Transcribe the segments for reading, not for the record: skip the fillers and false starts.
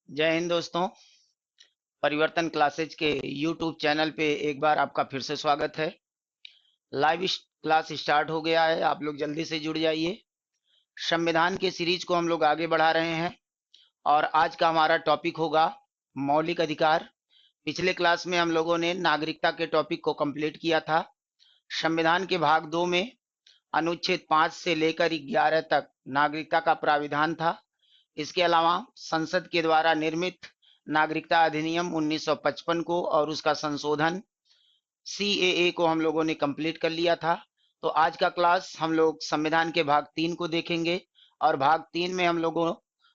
जय हिंद दोस्तों। परिवर्तन क्लासेज के यूट्यूब चैनल पे एक बार आपका फिर से स्वागत है। लाइव क्लास स्टार्ट हो गया है, आप लोग जल्दी से जुड़ जाइए। संविधान के सीरीज को हम लोग आगे बढ़ा रहे हैं और आज का हमारा टॉपिक होगा मौलिक अधिकार। पिछले क्लास में हम लोगों ने नागरिकता के टॉपिक को कंप्लीट किया था। संविधान के भाग 2 में अनुच्छेद 5 से लेकर 11 तक नागरिकता का प्राविधान था। इसके अलावा संसद के द्वारा निर्मित नागरिकता अधिनियम 1955 को और उसका संशोधन सीएए को हम लोगों ने कंप्लीट कर लिया था। तो आज का क्लास हम लोग संविधान के भाग 3 को देखेंगे और भाग 3 में हम लोगों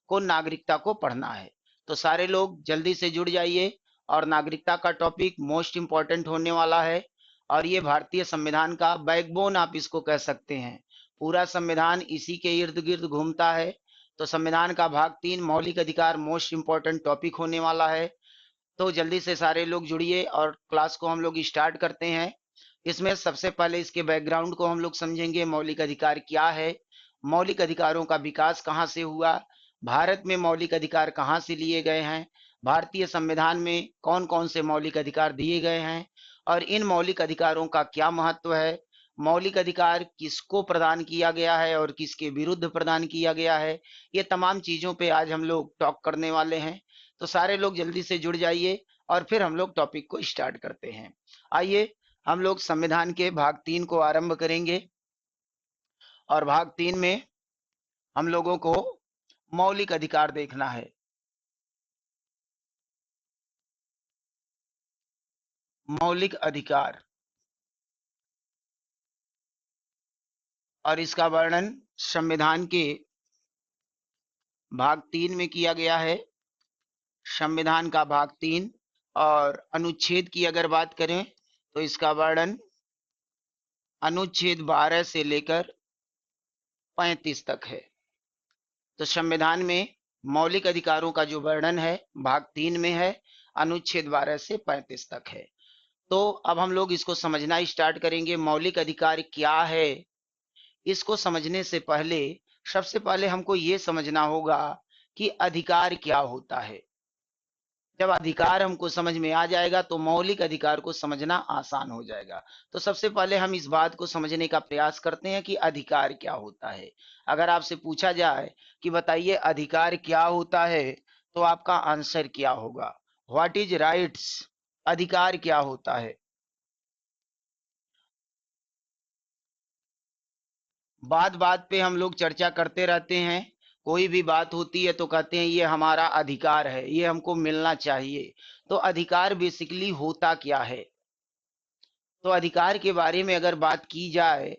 को नागरिकता को पढ़ना है। तो सारे लोग जल्दी से जुड़ जाइए और नागरिकता का टॉपिक मोस्ट इम्पॉर्टेंट होने वाला है और ये भारतीय संविधान का बैकबोन आप इसको कह सकते हैं। पूरा संविधान इसी के इर्द गिर्द घूमता है। तो संविधान का भाग 3 मौलिक अधिकार मोस्ट इम्पॉर्टेंट टॉपिक होने वाला है। तो जल्दी से सारे लोग जुड़िए और क्लास को हम लोग स्टार्ट करते हैं। इसमें सबसे पहले इसके बैकग्राउंड को हम लोग समझेंगे। मौलिक अधिकार क्या है, मौलिक अधिकारों का विकास कहाँ से हुआ, भारत में मौलिक अधिकार कहाँ से लिए गए हैं, भारतीय संविधान में कौन कौन से मौलिक अधिकार दिए गए हैं और इन मौलिक अधिकारों का क्या महत्व है, मौलिक अधिकार किसको प्रदान किया गया है और किसके विरुद्ध प्रदान किया गया है। ये तमाम चीजों पे आज हम लोग टॉक करने वाले हैं। तो सारे लोग जल्दी से जुड़ जाइए और फिर हम लोग टॉपिक को स्टार्ट करते हैं। आइए हम लोग संविधान के भाग 3 को आरंभ करेंगे और भाग 3 में हम लोगों को मौलिक अधिकार देखना है। मौलिक अधिकार और इसका वर्णन संविधान के भाग 3 में किया गया है। संविधान का भाग 3 और अनुच्छेद की अगर बात करें तो इसका वर्णन अनुच्छेद 12 से लेकर 35 तक है। तो संविधान में मौलिक अधिकारों का जो वर्णन है भाग 3 में है, अनुच्छेद 12 से 35 तक है। तो अब हम लोग इसको समझना स्टार्ट करेंगे। मौलिक अधिकार क्या है, इसको समझने से पहले सबसे पहले हमको ये समझना होगा कि अधिकार क्या होता है। जब अधिकार हमको समझ में आ जाएगा तो मौलिक अधिकार को समझना आसान हो जाएगा। तो सबसे पहले हम इस बात को समझने का प्रयास करते हैं कि अधिकार क्या होता है। अगर आपसे पूछा जाए कि बताइए अधिकार क्या होता है, तो आपका आंसर क्या होगा? What is rights? अधिकार क्या होता है? बात बात पे हम लोग चर्चा करते रहते हैं। कोई भी बात होती है तो कहते हैं ये हमारा अधिकार है, ये हमको मिलना चाहिए। तो अधिकार बेसिकली होता क्या है? तो अधिकार के बारे में अगर बात की जाए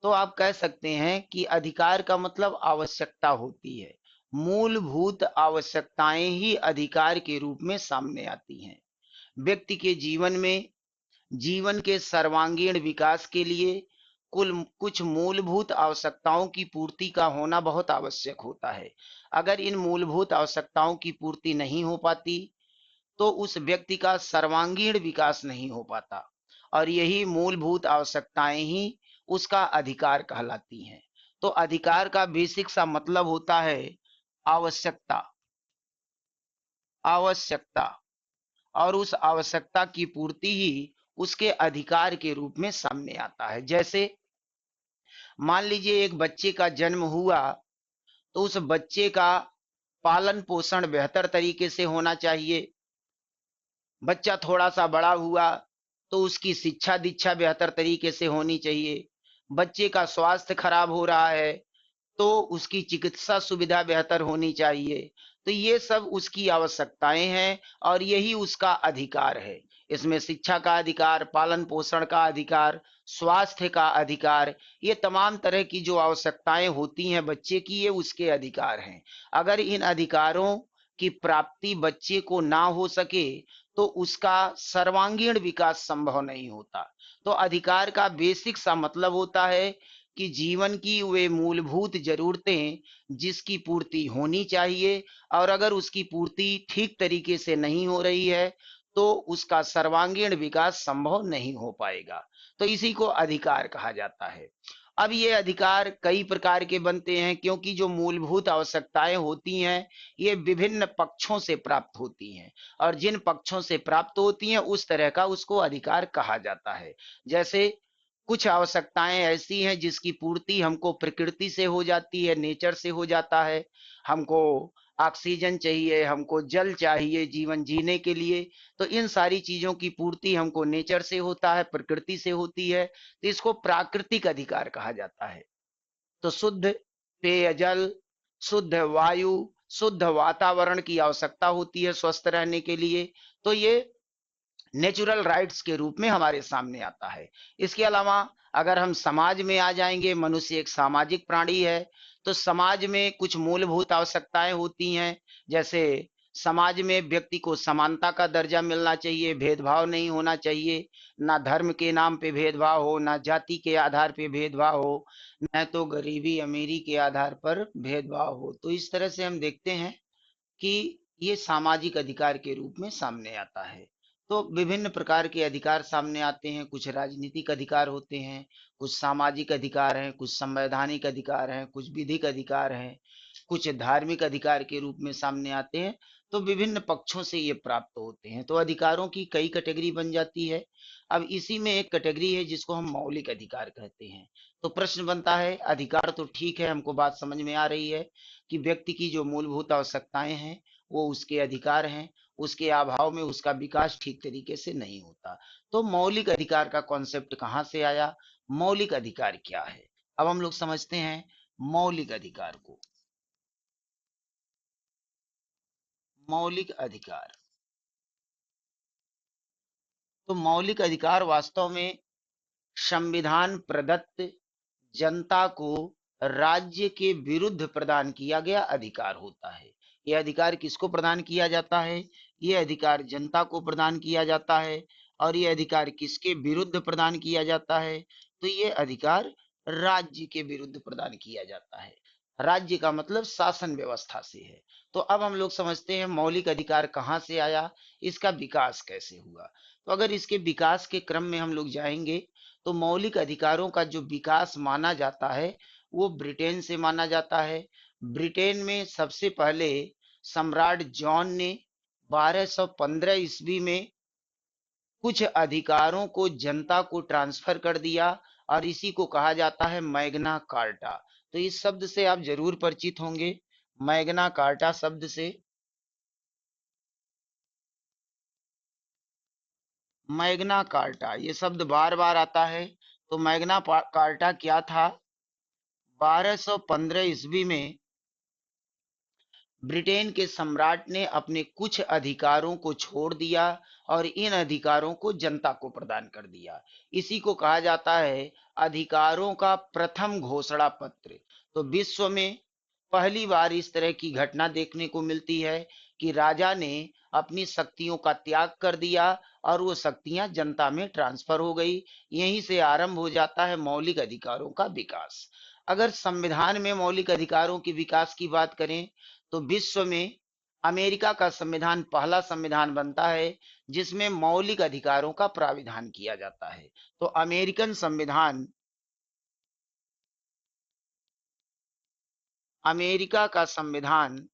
तो आप कह सकते हैं कि अधिकार का मतलब आवश्यकता होती है। मूलभूत आवश्यकताएं ही अधिकार के रूप में सामने आती हैं। व्यक्ति के जीवन में जीवन के सर्वांगीण विकास के लिए कुल कुछ मूलभूत आवश्यकताओं की पूर्ति का होना बहुत आवश्यक होता है। अगर इन मूलभूत आवश्यकताओं की पूर्ति नहीं हो पाती तो उस व्यक्ति का सर्वांगीण विकास नहीं हो पाता और यही मूलभूत आवश्यकताएं ही उसका अधिकार कहलाती हैं। तो अधिकार का बेसिक सा मतलब होता है आवश्यकता। आवश्यकता और उस आवश्यकता की पूर्ति ही उसके अधिकार के रूप में सामने आता है। जैसे मान लीजिए एक बच्चे का जन्म हुआ तो उस बच्चे का पालन पोषण बेहतर तरीके से होना चाहिए। बच्चा थोड़ा सा बड़ा हुआ तो उसकी शिक्षा दीक्षा बेहतर तरीके से होनी चाहिए। बच्चे का स्वास्थ्य खराब हो रहा है तो उसकी चिकित्सा सुविधा बेहतर होनी चाहिए। तो ये सब उसकी आवश्यकताएं हैं और यही उसका अधिकार है। इसमें शिक्षा का अधिकार, पालन पोषण का अधिकार, स्वास्थ्य का अधिकार, ये तमाम तरह की जो आवश्यकताएं होती हैं बच्चे की, ये उसके अधिकार हैं। अगर इन अधिकारों की प्राप्ति बच्चे को ना हो सके तो उसका सर्वांगीण विकास संभव नहीं होता। तो अधिकार का बेसिक सा मतलब होता है कि जीवन की वे मूलभूत जरूरतें जिसकी पूर्ति होनी चाहिए और अगर उसकी पूर्ति ठीक तरीके से नहीं हो रही है तो उसका सर्वांगीण विकास संभव नहीं हो पाएगा। तो इसी को अधिकार कहा जाता है। अब ये अधिकार कई प्रकार के बनते हैं, क्योंकि जो मूलभूत आवश्यकताएं होती हैं ये विभिन्न पक्षों से प्राप्त होती हैं, और जिन पक्षों से प्राप्त होती हैं उस तरह का उसको अधिकार कहा जाता है। जैसे कुछ आवश्यकताएं ऐसी हैं जिसकी पूर्ति हमको प्रकृति से हो जाती है, नेचर से हो जाता है। हमको ऑक्सीजन चाहिए, हमको जल चाहिए जीवन जीने के लिए, तो इन सारी चीजों की पूर्ति हमको नेचर से होता है, प्रकृति से होती है, तो इसको प्राकृतिक अधिकार कहा जाता है। तो शुद्ध पेयजल, शुद्ध वायु, शुद्ध वातावरण की आवश्यकता होती है स्वस्थ रहने के लिए, तो ये नेचुरल राइट्स के रूप में हमारे सामने आता है। इसके अलावा अगर हम समाज में आ जाएंगे, मनुष्य एक सामाजिक प्राणी है, तो समाज में कुछ मूलभूत आवश्यकताएं होती हैं। जैसे समाज में व्यक्ति को समानता का दर्जा मिलना चाहिए, भेदभाव नहीं होना चाहिए, ना धर्म के नाम पे भेदभाव हो, ना जाति के आधार पे भेदभाव हो, न तो गरीबी अमीरी के आधार पर भेदभाव हो। तो इस तरह से हम देखते हैं कि ये सामाजिक अधिकार के रूप में सामने आता है। तो विभिन्न प्रकार के अधिकार सामने आते हैं, कुछ राजनीतिक अधिकार होते हैं, कुछ सामाजिक अधिकार हैं, कुछ संवैधानिक अधिकार हैं, कुछ विधिक अधिकार हैं, कुछ धार्मिक अधिकार के रूप में सामने आते हैं। तो विभिन्न पक्षों से ये प्राप्त होते हैं, तो अधिकारों की कई कैटेगरी बन जाती है। अब इसी में एक कैटेगरी है जिसको हम मौलिक अधिकार कहते हैं। तो प्रश्न बनता है, अधिकार तो ठीक है, हमको बात समझ में आ रही है कि व्यक्ति की जो मूलभूत आवश्यकताएं हैं वो उसके अधिकार हैं, उसके अभाव में उसका विकास ठीक तरीके से नहीं होता। तो मौलिक अधिकार का कॉन्सेप्ट कहाँ से आया, मौलिक अधिकार क्या है, अब हम लोग समझते हैं मौलिक अधिकार को। मौलिक अधिकार, तो मौलिक अधिकार वास्तव में संविधान प्रदत्त, जनता को राज्य के विरुद्ध प्रदान किया गया अधिकार होता है। यह अधिकार किसको प्रदान किया जाता है, यह अधिकार जनता को प्रदान किया जाता है। और यह अधिकार किसके विरुद्ध प्रदान किया जाता है, तो यह अधिकार राज्य के विरुद्ध प्रदान किया जाता है। राज्य का मतलब शासन व्यवस्था से है। तो अब हम लोग समझते हैं मौलिक अधिकार कहाँ से आया, इसका विकास कैसे हुआ। तो अगर इसके विकास के क्रम में हम लोग जाएंगे, तो मौलिक अधिकारों का जो विकास माना जाता है वो ब्रिटेन से माना जाता है। ब्रिटेन में सबसे पहले सम्राट जॉन ने 1215 ईस्वी में कुछ अधिकारों को जनता को ट्रांसफर कर दिया, और इसी को कहा जाता है मैग्ना कार्टा। तो इस शब्द से आप जरूर परिचित होंगे, मैग्ना कार्टा शब्द से। मैग्ना कार्टा ये शब्द बार बार आता है। तो मैग्ना कार्टा क्या था, 1215 ईस्वी में ब्रिटेन के सम्राट ने अपने कुछ अधिकारों को छोड़ दिया और इन अधिकारों को जनता को प्रदान कर दिया। इसी को कहा जाता है अधिकारों का प्रथम घोषणा पत्र। तो विश्व में पहली बार इस तरह की घटना देखने को मिलती है कि राजा ने अपनी शक्तियों का त्याग कर दिया और वो शक्तियां जनता में ट्रांसफर हो गई। यहीं से आरंभ हो जाता है मौलिक अधिकारों का विकास। अगर संविधान में मौलिक अधिकारों के विकास की बात करें, तो विश्व में अमेरिका का संविधान पहला संविधान बनता है जिसमें मौलिक अधिकारों का प्राविधान किया जाता है। तो अमेरिका का संविधान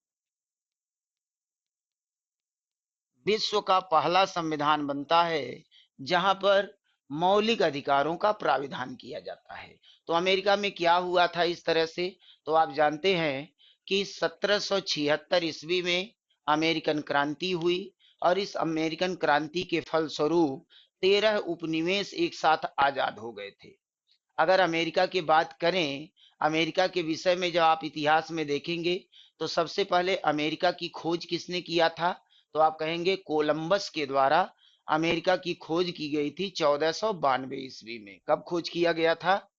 विश्व का पहला संविधान बनता है जहां पर मौलिक अधिकारों का प्राविधान किया जाता है। तो अमेरिका में क्या हुआ था इस तरह से, तो आप जानते हैं कि 1776 ईस्वी में अमेरिकन क्रांति हुई, और इस अमेरिकन क्रांति के फलस्वरूप 13 उपनिवेश एक साथ आजाद हो गए थे। अगर अमेरिका की बात करें, अमेरिका के विषय में जब आप इतिहास में देखेंगे, तो सबसे पहले अमेरिका की खोज किसने किया था, तो आप कहेंगे कोलंबस के द्वारा अमेरिका की खोज की गई थी 1492 ईस्वी में। कब खोज किया गया था,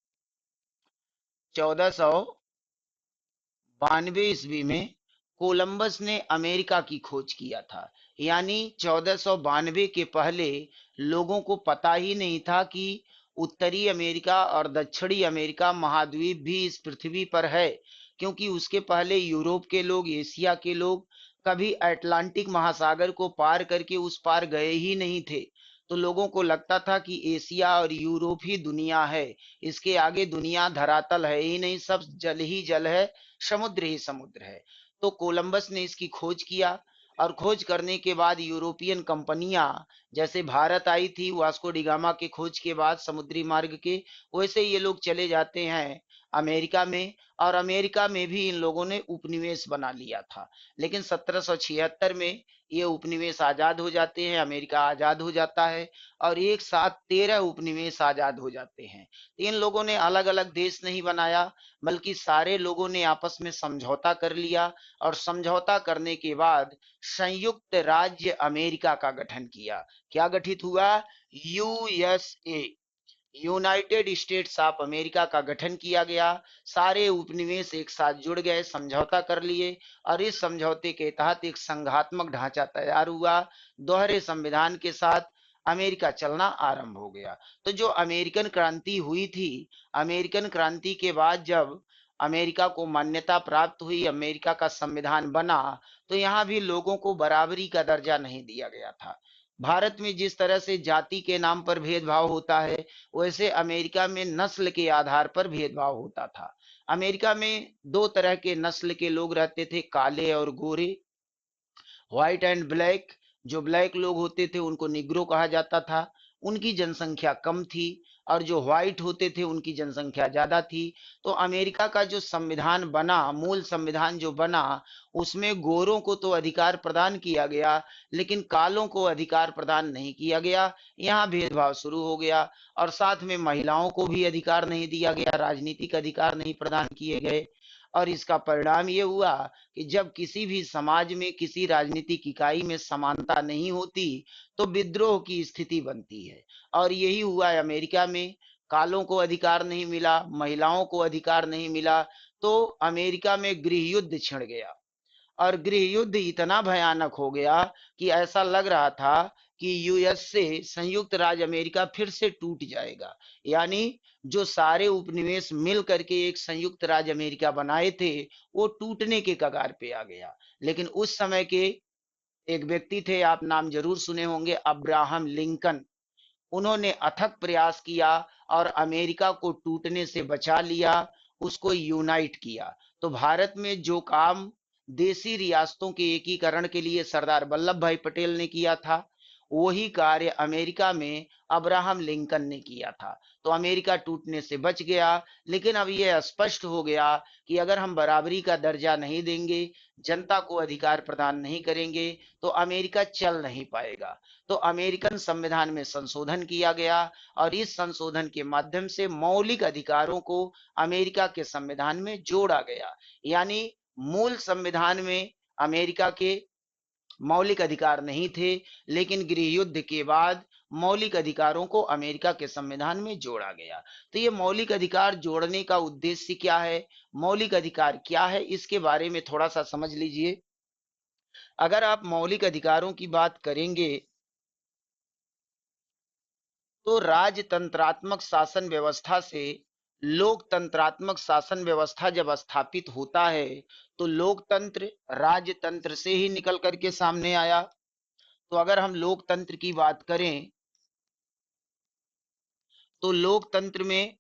1492 ईस्वी में कोलंबस ने अमेरिका की खोज किया था। यानी 1492 के पहले लोगों को पता ही नहीं था कि उत्तरी अमेरिका और दक्षिणी अमेरिका महाद्वीप भी इस पृथ्वी पर है, क्योंकि उसके पहले यूरोप के लोग, एशिया के लोग कभी अटलांटिक महासागर को पार करके उस पार गए ही नहीं थे। तो लोगों को लगता था कि एशिया और यूरोप ही दुनिया है, इसके आगे दुनिया धरातल है ही नहीं, सब जल ही जल है, समुद्र ही समुद्र है। तो कोलंबस ने इसकी खोज किया, और खोज करने के बाद यूरोपियन कंपनियां, जैसे भारत आई थी वास्को डिगामा के खोज के बाद समुद्री मार्ग के, वैसे ये लोग चले जाते हैं अमेरिका में, और अमेरिका में भी इन लोगों ने उपनिवेश बना लिया था। लेकिन 1776 में ये उपनिवेश आजाद हो जाते हैं, अमेरिका आजाद हो जाता है, और एक साथ 13 उपनिवेश आजाद हो जाते हैं। इन लोगों ने अलग अलग देश नहीं बनाया, बल्कि सारे लोगों ने आपस में समझौता कर लिया, और समझौता करने के बाद संयुक्त राज्य अमेरिका का गठन किया। क्या गठित हुआ? USA, United states of America का गठन किया गया। सारे उपनिवेश एक साथ जुड़ गए, समझौता कर लिए, और इस समझौते के तहत एक संघात्मक ढांचा तैयार हुआ। दोहरे संविधान के साथ अमेरिका चलना आरंभ हो गया। तो जो अमेरिकन क्रांति हुई थी, अमेरिकन क्रांति के बाद जब अमेरिका को मान्यता प्राप्त हुई, अमेरिका का संविधान बना, तो यहाँ भी लोगों को बराबरी का दर्जा नहीं दिया गया था। भारत में जिस तरह से जाति के नाम पर भेदभाव होता है, वैसे अमेरिका में नस्ल के आधार पर भेदभाव होता था। अमेरिका में दो तरह के नस्ल के लोग रहते थे, काले और गोरे, व्हाइट एंड ब्लैक। जो ब्लैक लोग होते थे उनको निग्रो कहा जाता था, उनकी जनसंख्या कम थी, और जो व्हाइट होते थे उनकी जनसंख्या ज्यादा थी। तो अमेरिका का जो संविधान बना, मूल संविधान जो बना, उसमें गोरों को तो अधिकार प्रदान किया गया, लेकिन कालों को अधिकार प्रदान नहीं किया गया। यहाँ भेदभाव शुरू हो गया, और साथ में महिलाओं को भी अधिकार नहीं दिया गया, राजनीतिक अधिकार नहीं प्रदान किए गए। और इसका परिणाम ये हुआ कि जब किसी भी समाज में, किसी राजनीतिक इकाई में समानता नहीं होती, तो विद्रोह की स्थिति बनती है। और यही हुआ है अमेरिका में। कालों को अधिकार नहीं मिला, महिलाओं को अधिकार नहीं मिला, तो अमेरिका में गृह युद्ध छिड़ गया। और गृह युद्ध इतना भयानक हो गया कि ऐसा लग रहा था कि यूएस से, संयुक्त राज्य अमेरिका फिर से टूट जाएगा। यानी जो सारे उपनिवेश मिल करके एक संयुक्त राज्य अमेरिका बनाए थे, वो टूटने के कगार पे आ गया। लेकिन उस समय के एक व्यक्ति थे, आप नाम जरूर सुने होंगे, अब्राहम लिंकन। उन्होंने अथक प्रयास किया और अमेरिका को टूटने से बचा लिया, उसको यूनाइट किया। तो भारत में जो काम देसी रियासतों के एकीकरण के लिए सरदार वल्लभ भाई पटेल ने किया था, वही कार्य अमेरिका में अब्राहम लिंकन ने किया था। तो अमेरिका टूटने से बच गया। लेकिन अब यह स्पष्ट हो गया कि अगर हम बराबरी का दर्जा नहीं देंगे, जनता को अधिकार प्रदान नहीं करेंगे, तो अमेरिका चल नहीं पाएगा। तो अमेरिकन संविधान में संशोधन किया गया, और इस संशोधन के माध्यम से मौलिक अधिकारों को अमेरिका के संविधान में जोड़ा गया। यानी मूल संविधान में अमेरिका के मौलिक अधिकार नहीं थे, लेकिन गृह युद्ध के बाद मौलिक अधिकारों को अमेरिका के संविधान में जोड़ा गया। तो ये मौलिक अधिकार जोड़ने का उद्देश्य क्या है, मौलिक अधिकार क्या है, इसके बारे में थोड़ा सा समझ लीजिए। अगर आप मौलिक अधिकारों की बात करेंगे, तो राजतंत्रात्मक शासन व्यवस्था से लोकतंत्रात्मक शासन व्यवस्था जब स्थापित होता है, तो लोकतंत्र राजतंत्र से ही निकल करके सामने आया। तो अगर हम लोकतंत्र की बात करें, तो लोकतंत्र में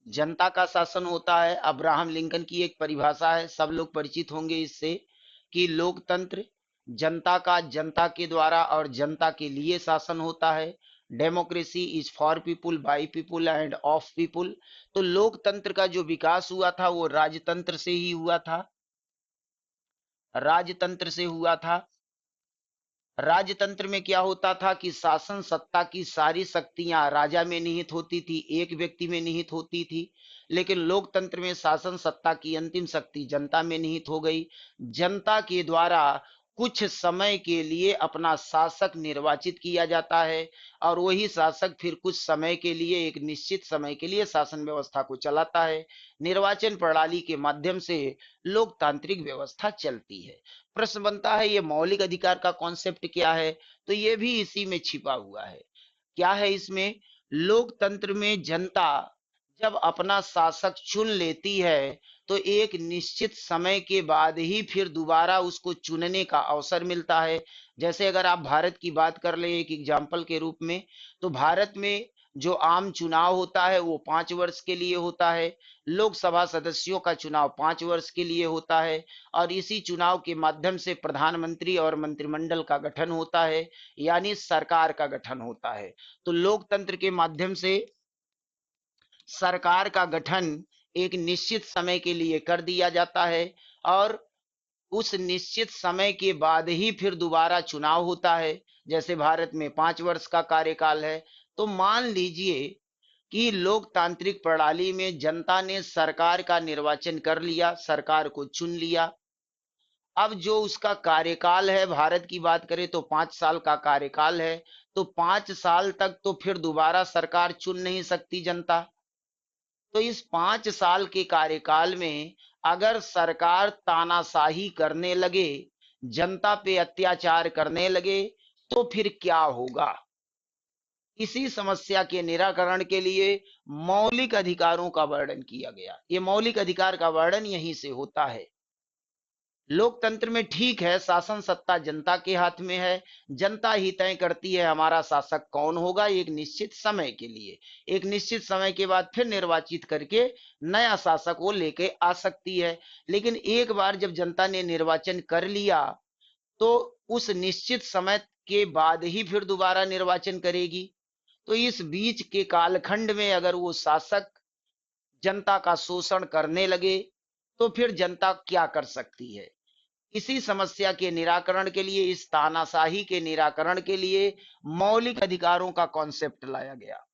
जनता का शासन होता है। अब्राहम लिंकन की एक परिभाषा है, सब लोग परिचित होंगे इससे, कि लोकतंत्र जनता का जनता के द्वारा और जनता के लिए शासन होता है। Democracy is for people, by people and of people. तो लोकतंत्र का जो विकास हुआ था वो राजतंत्र से ही हुआ था, राजतंत्र से हुआ था। राजतंत्र में क्या होता था कि शासन सत्ता की सारी शक्तियां राजा में निहित होती थी, एक व्यक्ति में निहित होती थी। लेकिन लोकतंत्र में शासन सत्ता की अंतिम शक्ति जनता में निहित हो गई। जनता के द्वारा कुछ समय के लिए अपना शासक निर्वाचित किया जाता है, और वही शासक फिर कुछ समय के लिए, एक निश्चित समय के लिए शासन व्यवस्था को चलाता है। निर्वाचन प्रणाली के माध्यम से लोकतांत्रिक व्यवस्था चलती है। प्रश्न बनता है ये मौलिक अधिकार का कॉन्सेप्ट क्या है, तो ये भी इसी में छिपा हुआ है। क्या है इसमें? लोकतंत्र में जनता जब अपना शासक चुन लेती है तो एक निश्चित समय के बाद ही फिर दोबारा उसको चुनने का अवसर मिलता है। जैसे अगर आप भारत की बात कर ले एक एग्जाम्पल के रूप में, तो भारत में जो आम चुनाव होता है वो 5 वर्ष के लिए होता है। लोकसभा सदस्यों का चुनाव 5 वर्ष के लिए होता है और इसी चुनाव के माध्यम से प्रधानमंत्री और मंत्रिमंडल का गठन होता है, यानी सरकार का गठन होता है। तो लोकतंत्र के माध्यम से सरकार का गठन एक निश्चित समय के लिए कर दिया जाता है और उस निश्चित समय के बाद ही फिर दोबारा चुनाव होता है। जैसे भारत में 5 वर्ष का कार्यकाल है। तो मान लीजिए कि लोकतांत्रिक प्रणाली में जनता ने सरकार का निर्वाचन कर लिया, सरकार को चुन लिया। अब जो उसका कार्यकाल है, भारत की बात करें तो 5 साल का कार्यकाल है, तो 5 साल तक तो फिर दोबारा सरकार चुन नहीं सकती जनता। तो इस 5 साल के कार्यकाल में अगर सरकार तानाशाही करने लगे, जनता पे अत्याचार करने लगे, तो फिर क्या होगा? इसी समस्या के निराकरण के लिए मौलिक अधिकारों का वर्णन किया गया। ये मौलिक अधिकार का वर्णन यहीं से होता है। लोकतंत्र में ठीक है, शासन सत्ता जनता के हाथ में है। जनता ही तय करती है हमारा शासक कौन होगा एक निश्चित समय के लिए। एक निश्चित समय के बाद फिर निर्वाचित करके नया शासक वो लेके आ सकती है। लेकिन एक बार जब जनता ने निर्वाचन कर लिया तो उस निश्चित समय के बाद ही फिर दोबारा निर्वाचन करेगी। तो इस बीच के कालखंड में अगर वो शासक जनता का शोषण करने लगे तो फिर जनता क्या कर सकती है? इसी समस्या के निराकरण के लिए, इस तानाशाही के निराकरण के लिए मौलिक अधिकारों का कॉन्सेप्ट लाया गया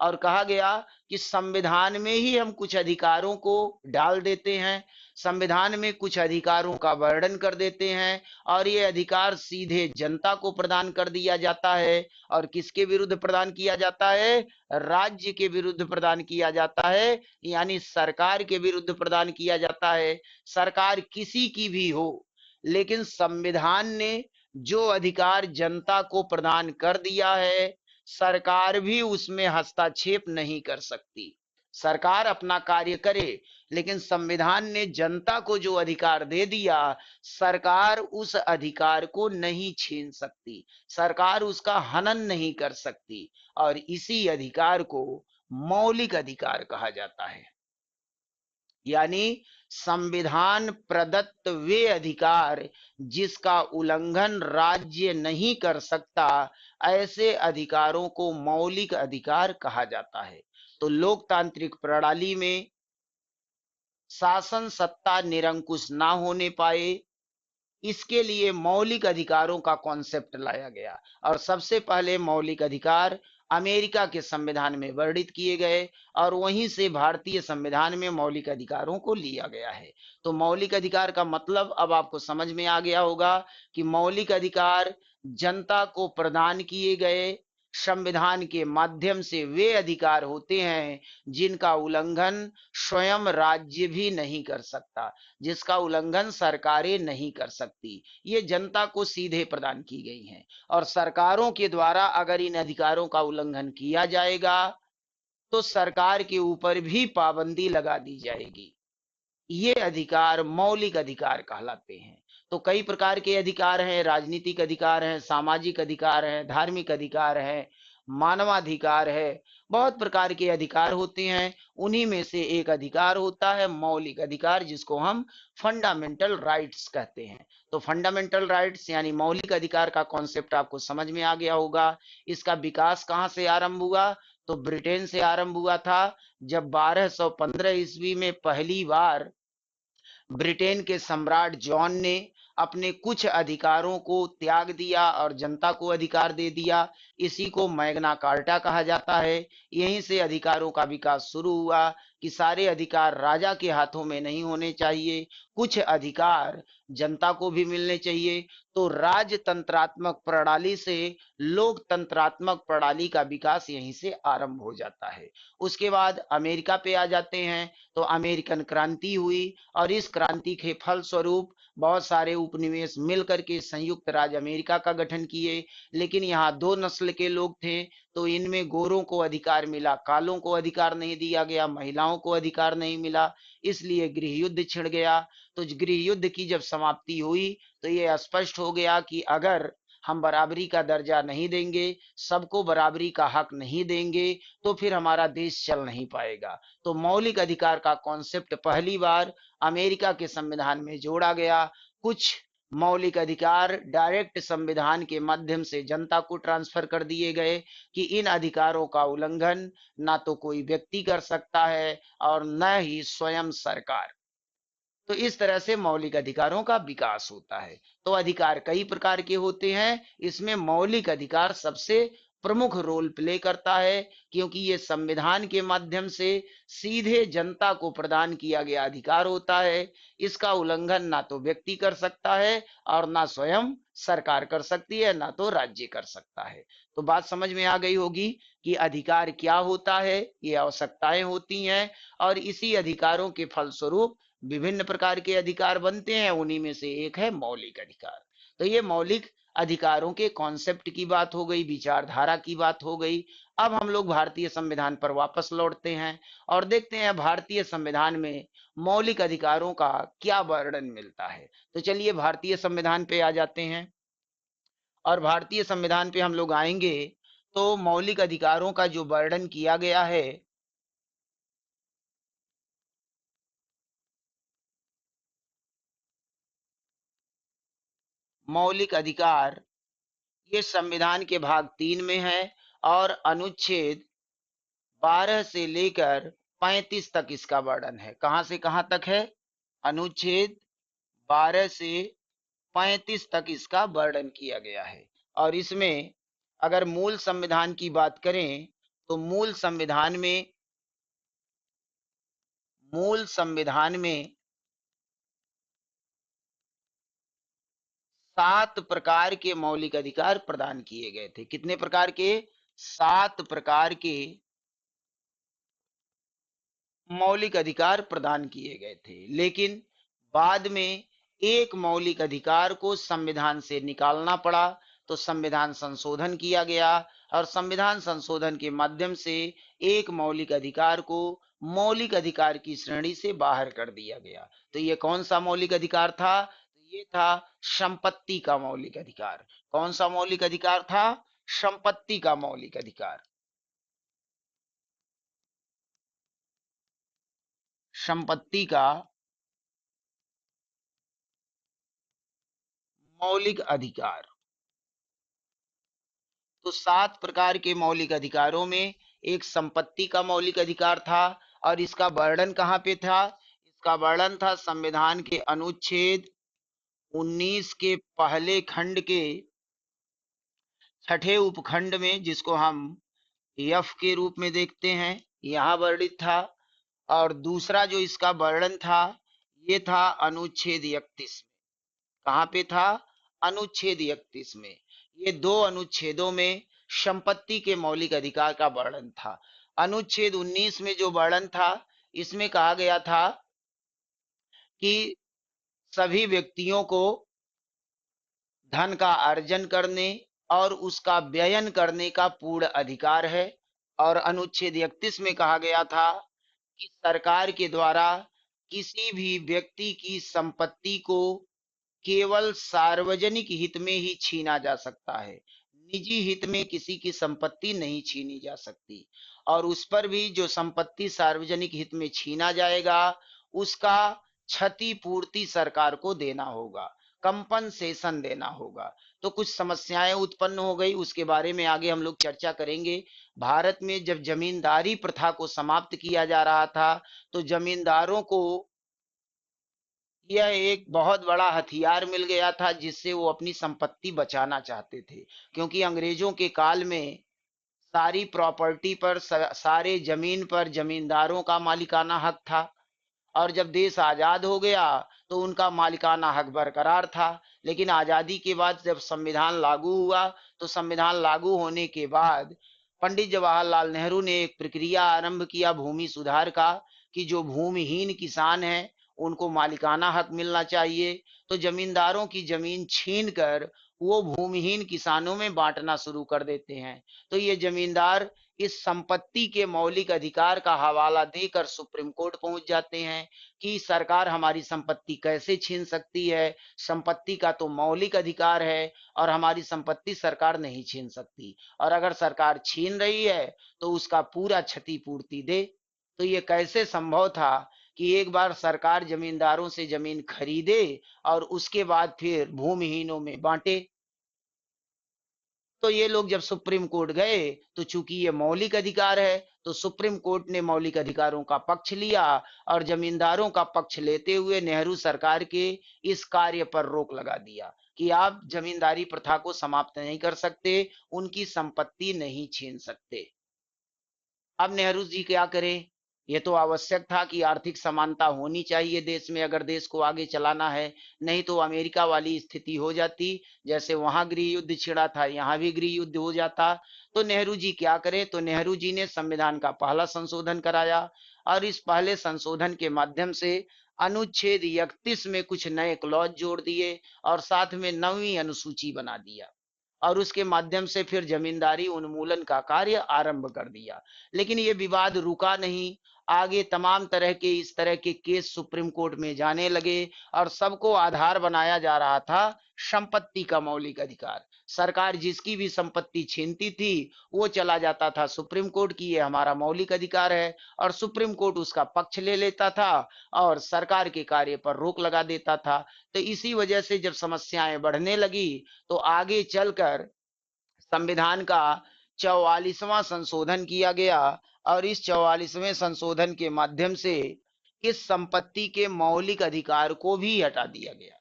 और कहा गया कि संविधान में ही हम कुछ अधिकारों को डाल देते हैं, संविधान में कुछ अधिकारों का वर्णन कर देते हैं और ये अधिकार सीधे जनता को प्रदान कर दिया जाता है। और किसके विरुद्ध प्रदान किया जाता है? राज्य के विरुद्ध प्रदान किया जाता है, यानी सरकार के विरुद्ध प्रदान किया जाता है। सरकार किसी की भी हो, लेकिन संविधान ने जो अधिकार जनता को प्रदान कर दिया है, सरकार भी उसमें हस्तक्षेप नहीं कर सकती। सरकार अपना कार्य करे, लेकिन संविधान ने जनता को जो अधिकार दे दिया, सरकार उस अधिकार को नहीं छीन सकती, सरकार उसका हनन नहीं कर सकती। और इसी अधिकार को मौलिक अधिकार कहा जाता है। यानी संविधान प्रदत्त वे अधिकार जिसका उल्लंघन राज्य नहीं कर सकता, ऐसे अधिकारों को मौलिक अधिकार कहा जाता है। तो लोकतांत्रिक प्रणाली में शासन सत्ता निरंकुश ना होने पाए, इसके लिए मौलिक अधिकारों का कॉन्सेप्ट लाया गया। और सबसे पहले मौलिक अधिकार अमेरिका के संविधान में वर्णित किए गए और वहीं से भारतीय संविधान में मौलिक अधिकारों को लिया गया है। तो मौलिक अधिकार का मतलब अब आपको समझ में आ गया होगा कि मौलिक अधिकार जनता को प्रदान किए गए संविधान के माध्यम से वे अधिकार होते हैं जिनका उल्लंघन स्वयं राज्य भी नहीं कर सकता, जिसका उल्लंघन सरकारें नहीं कर सकती। ये जनता को सीधे प्रदान की गई हैं और सरकारों के द्वारा अगर इन अधिकारों का उल्लंघन किया जाएगा तो सरकार के ऊपर भी पाबंदी लगा दी जाएगी। ये अधिकार मौलिक अधिकार कहलाते हैं। तो कई प्रकार के अधिकार हैं, राजनीतिक अधिकार हैं, सामाजिक अधिकार हैं, धार्मिक अधिकार हैं, मानवाधिकार है, बहुत प्रकार के अधिकार होते हैं। उन्हीं में से एक अधिकार होता है मौलिक अधिकार, जिसको हम फंडामेंटल राइट्स कहते हैं। तो फंडामेंटल राइट्स यानी मौलिक अधिकार का कॉन्सेप्ट आपको समझ में आ गया होगा। इसका विकास कहाँ से आरंभ हुआ? तो ब्रिटेन से आरंभ हुआ था, जब 1215 ईस्वी में पहली बार ब्रिटेन के सम्राट जॉन ने अपने कुछ अधिकारों को त्याग दिया और जनता को अधिकार दे दिया। इसी को मैग्ना कार्टा कहा जाता है। यहीं से अधिकारों का विकास शुरू हुआ कि सारे अधिकार राजा के हाथों में नहीं होने चाहिए, कुछ अधिकार जनता को भी मिलने चाहिए। तो राजतंत्रात्मक प्रणाली से लोकतंत्रात्मक प्रणाली का विकास यहीं से आरंभ हो जाता है। उसके बाद अमेरिका पे आ जाते हैं, तो अमेरिकन क्रांति हुई और इस क्रांति के फलस्वरूप बहुत सारे उपनिवेश मिल करके संयुक्त राज्य अमेरिका का गठन किए। लेकिन यहाँ दो नस्ल के लोग थे, तो इनमें गोरों को अधिकार मिला, कालों को अधिकार नहीं दिया गया, महिलाओं को अधिकार नहीं मिला, इसलिए गृह युद्ध छिड़ गया। तो गृह युद्ध की जब समाप्ति हुई, तो ये स्पष्ट हो गया कि अगर हम बराबरी का दर्जा नहीं देंगे, सबको बराबरी का हक नहीं देंगे, तो फिर हमारा देश चल नहीं पाएगा। तो मौलिक अधिकार का कॉन्सेप्ट पहली बार अमेरिका के संविधान में जोड़ा गया। कुछ मौलिक अधिकार डायरेक्ट संविधान के माध्यम से जनता को ट्रांसफर कर दिए गए कि इन अधिकारों का उल्लंघन ना तो कोई व्यक्ति कर सकता है और न ही स्वयं सरकार। तो इस तरह से मौलिक अधिकारों का विकास होता है। तो अधिकार कई प्रकार के होते हैं, इसमें मौलिक अधिकार सबसे प्रमुख रोल प्ले करता है, क्योंकि ये संविधान के माध्यम से सीधे जनता को प्रदान किया गया अधिकार होता है। इसका उल्लंघन ना तो व्यक्ति कर सकता है और ना स्वयं सरकार कर सकती है, ना तो राज्य कर सकता है। तो बात समझ में आ गई होगी कि अधिकार क्या होता है, ये आवश्यकताएं होती हैं और इसी अधिकारों के फलस्वरूप विभिन्न प्रकार के अधिकार बनते हैं, उन्हीं में से एक है मौलिक अधिकार। तो ये मौलिक अधिकारों के कॉन्सेप्ट की बात हो गई, विचारधारा की बात हो गई। अब हम लोग भारतीय संविधान पर वापस लौटते हैं और देखते हैं भारतीय संविधान में मौलिक अधिकारों का क्या वर्णन मिलता है। तो चलिए भारतीय संविधान पे आ जाते हैं और भारतीय संविधान पे हम लोग आएंगे तो मौलिक अधिकारों का जो वर्णन किया गया है, मौलिक अधिकार ये संविधान के भाग 3 में है और अनुच्छेद 12 से लेकर 35 तक इसका वर्णन है। कहां से कहां तक है? अनुच्छेद 12 से 35 तक इसका वर्णन किया गया है। और इसमें अगर मूल संविधान की बात करें तो मूल संविधान में 7 प्रकार के मौलिक अधिकार प्रदान किए गए थे। कितने प्रकार के? 7 प्रकार के मौलिक अधिकार प्रदान किए गए थे। लेकिन बाद में एक मौलिक अधिकार को संविधान से निकालना पड़ा, तो संविधान संशोधन किया गया और संविधान संशोधन के माध्यम से एक मौलिक अधिकार को मौलिक अधिकार की श्रेणी से बाहर कर दिया गया। तो ये कौन सा मौलिक अधिकार था? तो ये था संपत्ति का मौलिक अधिकार। कौन सा मौलिक अधिकार था? संपत्ति का मौलिक अधिकार। संपत्ति का मौलिक अधिकार। तो 7 प्रकार के मौलिक अधिकारों में एक संपत्ति का मौलिक अधिकार था और इसका वर्णन कहाँ पे था? इसका वर्णन था संविधान के अनुच्छेद 19 के पहले खंड के छठे उपखंड में, जिसको हम एफ के रूप में देखते हैं, यहाँ वर्णित था। और दूसरा जो इसका वर्णन था, ये था अनुच्छेद 31 में। कहाँ पे था? अनुच्छेद 31 में। ये दो अनुच्छेदों में संपत्ति के मौलिक अधिकार का वर्णन था। अनुच्छेद 19 में जो वर्णन था, इसमें कहा गया था कि सभी व्यक्तियों को धन का अर्जन करने और उसका व्ययन करने का पूर्ण अधिकार है। और अनुच्छेद 31 में कहा गया था कि सरकार के द्वारा किसी भी व्यक्ति की संपत्ति को केवल सार्वजनिक हित में ही छीना जा सकता है, निजी हित में किसी की संपत्ति नहीं छीनी जा सकती। और उस पर भी जो संपत्ति सार्वजनिक हित में छीना जाएगा, उसका क्षतिपूर्ति सरकार को देना होगा, कंपनसेशन देना होगा। तो कुछ समस्याएं उत्पन्न हो गई, उसके बारे में आगे हम लोग चर्चा करेंगे। भारत में जब जमींदारी प्रथा को समाप्त किया जा रहा था, तो जमींदारों को यह एक बहुत बड़ा हथियार मिल गया था जिससे वो अपनी संपत्ति बचाना चाहते थे, क्योंकि अंग्रेजों के काल में सारी प्रॉपर्टी पर, सारे जमीन पर जमींदारों का मालिकाना हक था। और जब देश आजाद हो गया तो उनका मालिकाना हक बरकरार था। लेकिन आजादी के बाद जब संविधान लागू हुआ, तो संविधान लागू होने के बाद पंडित जवाहरलाल नेहरू ने एक प्रक्रिया आरंभ किया भूमि सुधार का, कि जो भूमिहीन किसान हैं उनको मालिकाना हक मिलना चाहिए। तो जमींदारों की जमीन छीन कर वो भूमिहीन किसानों में बांटना शुरू कर देते हैं। तो ये जमींदार इस संपत्ति के मौलिक अधिकार का हवाला देकर सुप्रीम कोर्ट पहुंच जाते हैं कि सरकार हमारी संपत्ति कैसे छीन सकती है, संपत्ति का तो मौलिक अधिकार है और हमारी संपत्ति सरकार नहीं छीन सकती, और अगर सरकार छीन रही है तो उसका पूरा क्षतिपूर्ति दे। तो ये कैसे संभव था कि एक बार सरकार जमींदारों से जमीन खरीदे और उसके बाद फिर भूमिहीनों में बांटे। तो ये लोग जब सुप्रीम कोर्ट गए, तो चूंकि ये मौलिक अधिकार है, तो सुप्रीम कोर्ट ने मौलिक अधिकारों का पक्ष लिया और जमींदारों का पक्ष लेते हुए नेहरू सरकार के इस कार्य पर रोक लगा दिया कि आप जमींदारी प्रथा को समाप्त नहीं कर सकते, उनकी संपत्ति नहीं छीन सकते। अब नेहरू जी क्या करें? ये तो आवश्यक था कि आर्थिक समानता होनी चाहिए देश में, अगर देश को आगे चलाना है। नहीं तो अमेरिका वाली स्थिति हो जाती, जैसे वहां गृह युद्ध छिड़ा था, यहाँ भी गृह युद्ध हो जाता। तो नेहरू जी क्या करें? तो नेहरू जी ने संविधान का पहला संशोधन कराया, और इस पहले संशोधन के माध्यम से अनुच्छेद 31 में कुछ नए क्लॉज जोड़ दिए और साथ में 9वीं अनुसूची बना दिया, और उसके माध्यम से फिर जमींदारी उन्मूलन का कार्य आरंभ कर दिया। लेकिन ये विवाद रुका नहीं, आगे तमाम तरह के इस तरह के केस सुप्रीम कोर्ट में जाने लगे, और सबको आधार बनाया जा रहा था संपत्ति का मौलिक अधिकार। सरकार जिसकी भी संपत्ति छीनती थी, वो चला जाता था सुप्रीम कोर्ट की ये हमारा मौलिक अधिकार है, और सुप्रीम कोर्ट उसका पक्ष ले लेता था और सरकार के कार्य पर रोक लगा देता था। तो इसी वजह से जब समस्याएं बढ़ने लगी, तो आगे चलकर संविधान का 44वां संशोधन किया गया, और इस 44वें संशोधन के माध्यम से इस संपत्ति के मौलिक अधिकार को भी हटा दिया गया।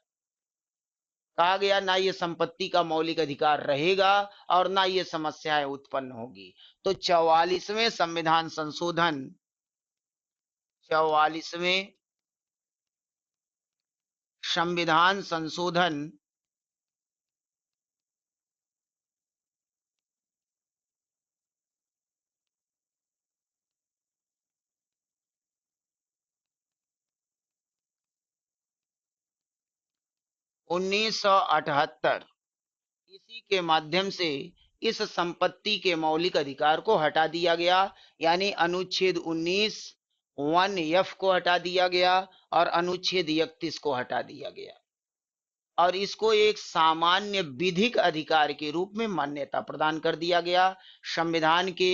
कहा गया ना ये संपत्ति का मौलिक अधिकार रहेगा और ना ये समस्याएं उत्पन्न होगी। तो 44वें संविधान संशोधन, 44वें संविधान संशोधन 1978, इसी के माध्यम से इस संपत्ति के मौलिक अधिकार को हटा दिया गया। यानी अनुच्छेद 19 1F को हटा दिया गया और अनुच्छेद 31 को हटा दिया गया, और इसको एक सामान्य विधिक अधिकार के रूप में मान्यता प्रदान कर दिया गया संविधान के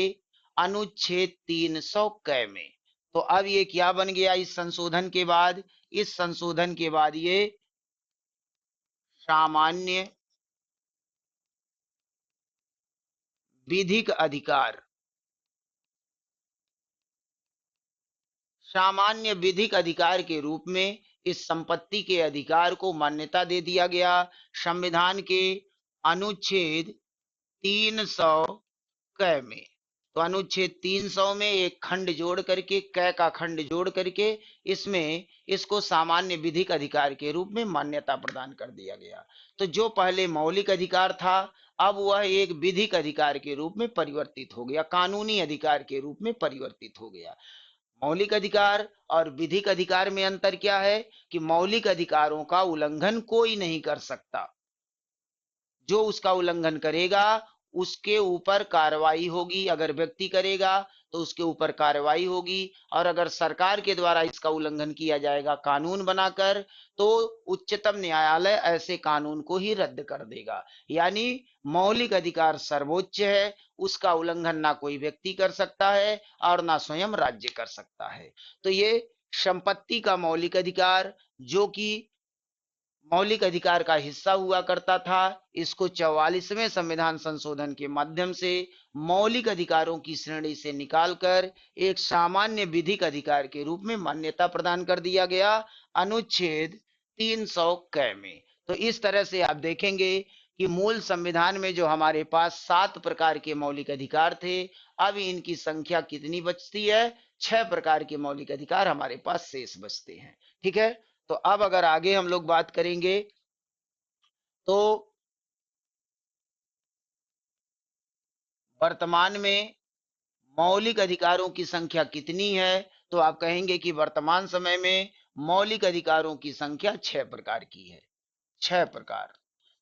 अनुच्छेद 300 क में। तो अब ये क्या बन गया इस संशोधन के बाद? इस संशोधन के बाद ये सामान्य विधिक अधिकार, सामान्य विधिक अधिकार के रूप में इस संपत्ति के अधिकार को मान्यता दे दिया गया संविधान के अनुच्छेद 300 क में। तो अनुच्छेद 300 में एक खंड जोड़ करके, क का खंड जोड़ करके, इसमें इसको सामान्य विधिक अधिकार के रूप में मान्यता प्रदान कर दिया गया। तो जो पहले मौलिक अधिकार था, अब वह एक विधिक अधिकार के रूप में परिवर्तित हो गया, कानूनी अधिकार के रूप में परिवर्तित हो गया। मौलिक अधिकार और विधिक अधिकार में अंतर क्या है? कि मौलिक अधिकारों का उल्लंघन कोई नहीं कर सकता, जो उसका उल्लंघन करेगा उसके ऊपर कार्रवाई होगी। अगर व्यक्ति करेगा तो उसके ऊपर कार्रवाई होगी, और अगर सरकार के द्वारा इसका उल्लंघन किया जाएगा कानून बनाकर, तो उच्चतम न्यायालय ऐसे कानून को ही रद्द कर देगा। यानी मौलिक अधिकार सर्वोच्च है, उसका उल्लंघन ना कोई व्यक्ति कर सकता है और ना स्वयं राज्य कर सकता है। तो ये संपत्ति का मौलिक अधिकार, जो कि मौलिक अधिकार का हिस्सा हुआ करता था, इसको 44वें संविधान संशोधन के माध्यम से मौलिक अधिकारों की श्रेणी से निकालकर एक सामान्य विधिक अधिकार के रूप में मान्यता प्रदान कर दिया गया अनुच्छेद 300 क में। तो इस तरह से आप देखेंगे कि मूल संविधान में जो हमारे पास 7 प्रकार के मौलिक अधिकार थे, अब इनकी संख्या कितनी बचती है? 6 प्रकार के मौलिक अधिकार हमारे पास शेष बचते हैं। ठीक है, तो अब अगर आगे हम लोग बात करेंगे तो वर्तमान में मौलिक अधिकारों की संख्या कितनी है, तो आप कहेंगे कि वर्तमान समय में मौलिक अधिकारों की संख्या 6 प्रकार की है। 6 प्रकार।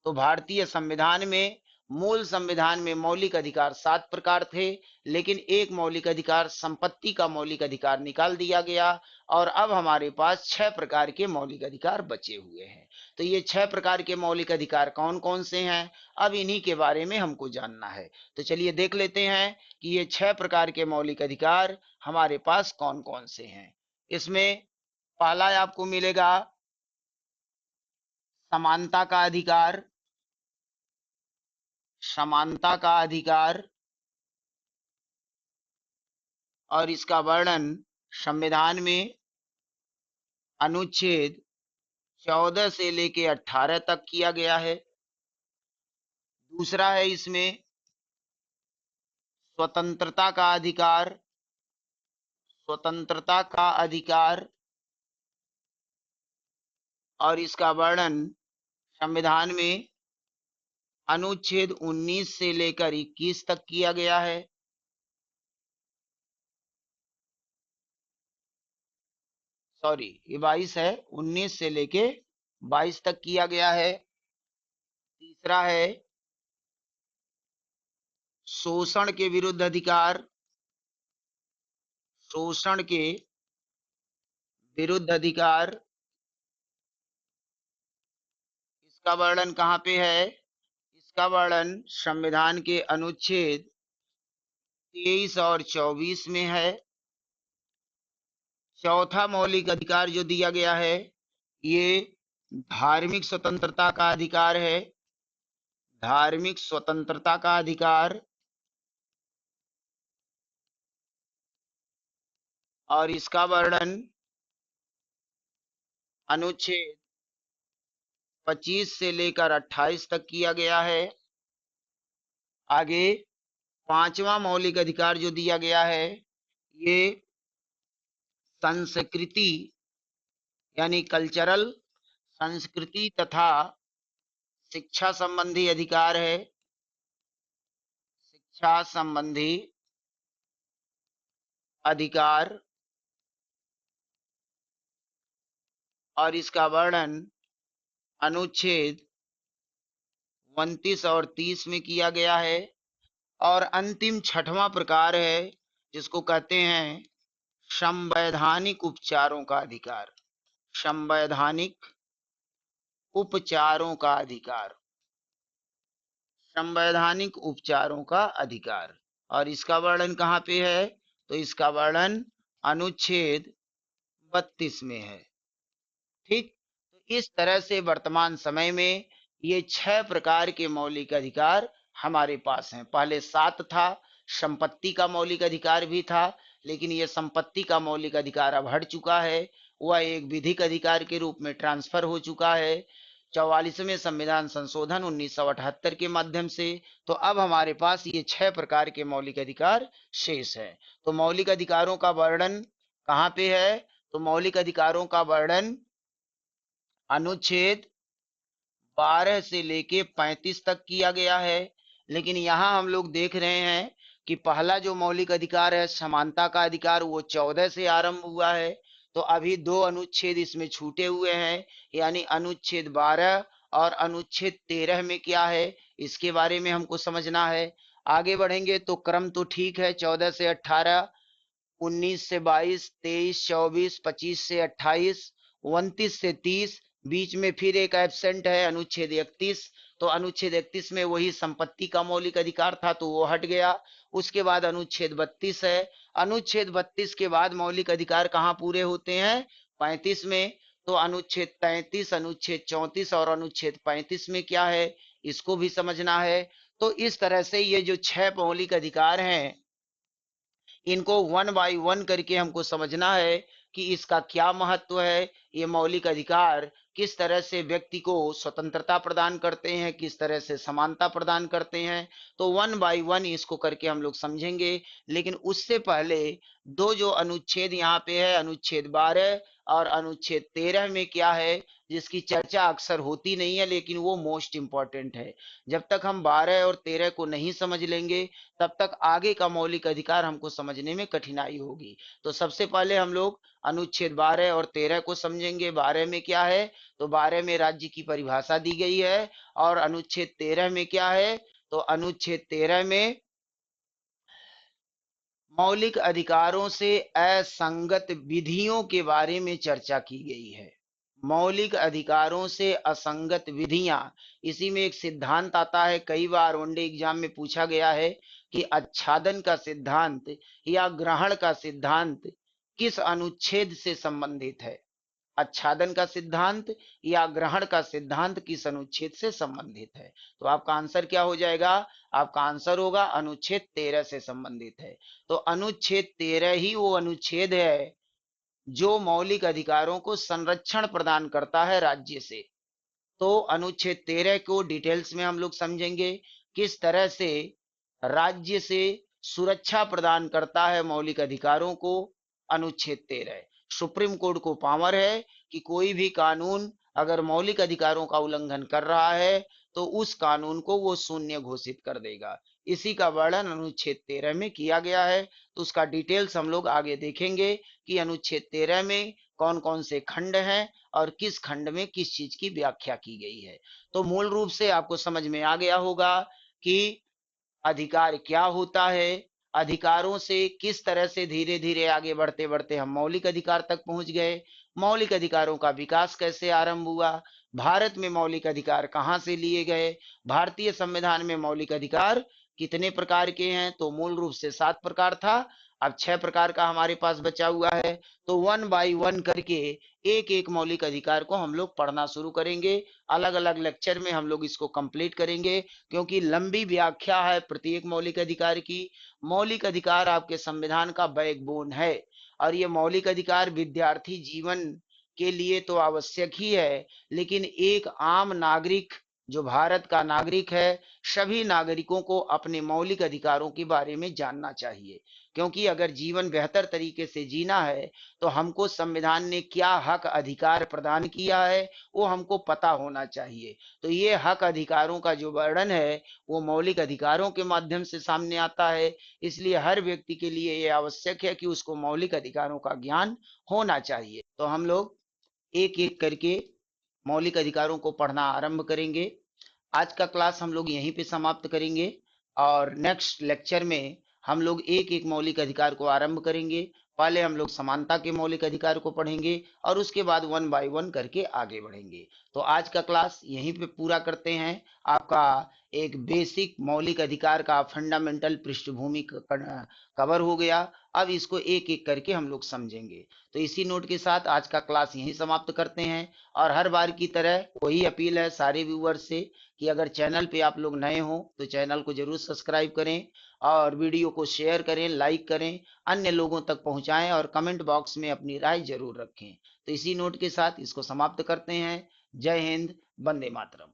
तो भारतीय संविधान में, मूल संविधान में मौलिक अधिकार 7 प्रकार थे, लेकिन एक मौलिक अधिकार, संपत्ति का मौलिक अधिकार निकाल दिया गया और अब हमारे पास 6 प्रकार के मौलिक अधिकार बचे हुए हैं। तो ये 6 प्रकार के मौलिक अधिकार कौन कौन से हैं, अब इन्हीं के बारे में हमको जानना है। तो चलिए देख लेते हैं कि ये 6 प्रकार के मौलिक अधिकार हमारे पास कौन कौन से हैं। इसमें पहला आपको मिलेगा समानता का अधिकार। समानता का अधिकार और इसका वर्णन संविधान में अनुच्छेद 14 से लेके 18 तक किया गया है। दूसरा है इसमें स्वतंत्रता का अधिकार। स्वतंत्रता का अधिकार और इसका वर्णन संविधान में अनुच्छेद 19 से लेकर 21 तक किया गया है। सॉरी, ये 22 है, 19 से लेके 22 तक किया गया है। तीसरा है शोषण के विरुद्ध अधिकार। शोषण के विरुद्ध अधिकार, इसका वर्णन कहाँ पे है? इसका वर्णन संविधान के अनुच्छेद 23 और 24 में है। चौथा मौलिक अधिकार जो दिया गया है, ये धार्मिक स्वतंत्रता का अधिकार है। धार्मिक स्वतंत्रता का अधिकार और इसका वर्णन अनुच्छेद 25 से लेकर 28 तक किया गया है। आगे पांचवा मौलिक अधिकार जो दिया गया है, ये संस्कृति यानी कल्चरल, संस्कृति तथा शिक्षा संबंधी अधिकार है। शिक्षा संबंधी अधिकार और इसका वर्णन अनुच्छेद 29 और 30 में किया गया है। और अंतिम छठवां प्रकार है जिसको कहते हैं संवैधानिक उपचारों का अधिकार। संवैधानिक उपचारों का अधिकार। संवैधानिक उपचारों का अधिकार और इसका वर्णन कहाँ पे है? तो इसका वर्णन अनुच्छेद 32 में है। ठीक, तो इस तरह से वर्तमान समय में ये 6 प्रकार के मौलिक अधिकार हमारे पास हैं। पहले 7 था, संपत्ति का मौलिक अधिकार भी था, लेकिन ये संपत्ति का मौलिक अधिकार अब हट चुका है, वह एक विधिक अधिकार के रूप में ट्रांसफर हो चुका है 44वें संविधान संशोधन 1978 के माध्यम से। तो अब हमारे पास ये 6 प्रकार के मौलिक अधिकार शेष है। तो मौलिक अधिकारों का वर्णन कहाँ पे है? तो मौलिक अधिकारों का वर्णन अनुच्छेद 12 से लेके 35 तक किया गया है। लेकिन यहाँ हम लोग देख रहे हैं कि पहला जो मौलिक अधिकार है समानता का अधिकार, वो 14 से आरंभ हुआ है। तो अभी 2 अनुच्छेद इसमें छूटे हुए हैं, यानी अनुच्छेद 12 और अनुच्छेद 13 में क्या है, इसके बारे में हमको समझना है। आगे बढ़ेंगे तो क्रम तो ठीक है, 14 से 18, 19 से 22, 23, 24, 25 से 28, 29 से 30, बीच में फिर एक एब्सेंट है अनुच्छेद 31। तो अनुच्छेद 31 में वही संपत्ति का मौलिक अधिकार था, तो वो हट गया। उसके बाद अनुच्छेद 32 है। अनुच्छेद 32 के बाद मौलिक अधिकार कहाँ पूरे होते हैं? 35 में। तो अनुच्छेद 33, अनुच्छेद 34 और अनुच्छेद 35 में क्या है, इसको भी समझना है। तो इस तरह से ये जो 6 मौलिक अधिकार हैं, इनको वन बाय वन करके हमको समझना है कि इसका क्या महत्व है, ये मौलिक अधिकार किस तरह से व्यक्ति को स्वतंत्रता प्रदान करते हैं, किस तरह से समानता प्रदान करते हैं। तो वन बाय वन इसको करके हम लोग समझेंगे। लेकिन उससे पहले दो जो अनुच्छेद यहाँ पे है, अनुच्छेद 12 और अनुच्छेद 13 में क्या है जिसकी चर्चा अक्सर होती नहीं है लेकिन वो मोस्ट इंपॉर्टेंट है। जब तक हम 12 और 13 को नहीं समझ लेंगे तब तक आगे का मौलिक अधिकार हमको समझने में कठिनाई होगी। तो सबसे पहले हम लोग अनुच्छेद 12 और 13 को समझेंगे। 12 में क्या है, तो 12 में राज्य की परिभाषा दी गई है। और अनुच्छेद 13 में क्या है, तो अनुच्छेद 13 में मौलिक अधिकारों से असंगत विधियों के बारे में चर्चा की गई है। मौलिक अधिकारों से असंगत विधियां, इसी में एक सिद्धांत आता है, कई बार वनडे एग्जाम में पूछा गया है कि आच्छादन का सिद्धांत या ग्रहण का सिद्धांत किस अनुच्छेद से संबंधित है। आच्छादन का सिद्धांत या ग्रहण का सिद्धांत किस अनुच्छेद से संबंधित है। तो आपका आंसर क्या हो जाएगा, आपका आंसर होगा अनुच्छेद 13 से संबंधित है। तो अनुच्छेद 13 ही वो अनुच्छेद है जो मौलिक अधिकारों को संरक्षण प्रदान करता है राज्य से। तो अनुच्छेद 13 को डिटेल्स में हम लोग समझेंगे, किस तरह से राज्य से सुरक्षा प्रदान करता है मौलिक अधिकारों को अनुच्छेद 13। सुप्रीम कोर्ट को पावर है कि कोई भी कानून अगर मौलिक अधिकारों का उल्लंघन कर रहा है तो उस कानून को वो शून्य घोषित कर देगा। इसी का वर्णन अनुच्छेद 13 में किया गया है। तो उसका डिटेल्स हम लोग आगे देखेंगे कि अनुच्छेद 13 में कौन कौन से खंड हैं और किस खंड में किस चीज की व्याख्या की गई है। तो मूल रूप से आपको समझ में आ गया होगा कि अधिकार क्या होता है, अधिकारों से किस तरह से धीरे धीरे आगे बढ़ते बढ़ते हम मौलिक अधिकार तक पहुंच गए, मौलिक अधिकारों का विकास कैसे आरंभ हुआ, भारत में मौलिक अधिकार कहां से लिए गए, भारतीय संविधान में मौलिक अधिकार कितने प्रकार के हैं। तो मूल रूप से 7 प्रकार था, अब 6 प्रकार का हमारे पास बचा हुआ है। तो वन बाय वन करके एक एक मौलिक अधिकार को हम लोग पढ़ना शुरू करेंगे। अलग अलग लेक्चर में हम लोग इसको कंप्लीट करेंगे क्योंकि लंबी व्याख्या है प्रत्येक मौलिक अधिकार की। मौलिक अधिकार आपके संविधान का बैकबोन है और ये मौलिक अधिकार विद्यार्थी जीवन के लिए तो आवश्यक ही है, लेकिन एक आम नागरिक जो भारत का नागरिक है, सभी नागरिकों को अपने मौलिक अधिकारों के बारे में जानना चाहिए। क्योंकि अगर जीवन बेहतर तरीके से जीना है तो हमको संविधान ने क्या हक अधिकार प्रदान किया है वो हमको पता होना चाहिए। तो ये हक अधिकारों का जो वर्णन है वो मौलिक अधिकारों के माध्यम से सामने आता है। इसलिए हर व्यक्ति के लिए ये आवश्यक है कि उसको मौलिक अधिकारों का ज्ञान होना चाहिए। तो हम लोग एक एक करके मौलिक अधिकारों को पढ़ना आरंभ करेंगे। आज का क्लास हम लोग यहीं पे समाप्त करेंगे और नेक्स्ट लेक्चर में हम लोग एक एक मौलिक अधिकार को आरंभ करेंगे। पहले हम लोग समानता के मौलिक अधिकार को पढ़ेंगे और उसके बाद वन बाय वन करके आगे बढ़ेंगे। तो आज का क्लास यहीं पे पूरा करते हैं। आपका एक बेसिक मौलिक अधिकार का फंडामेंटल पृष्ठभूमि कवर हो गया। अब इसको एक एक करके हम लोग समझेंगे। तो इसी नोट के साथ आज का क्लास यहीं समाप्त करते हैं और हर बार की तरह वही अपील है सारे व्यूअर्स से कि अगर चैनल पे आप लोग नए हो तो चैनल को जरूर सब्सक्राइब करें और वीडियो को शेयर करें, लाइक करें, अन्य लोगों तक पहुंचाएं और कमेंट बॉक्स में अपनी राय जरूर रखें। तो इसी नोट के साथ इसको समाप्त करते हैं। जय हिंद, वंदे मातरम।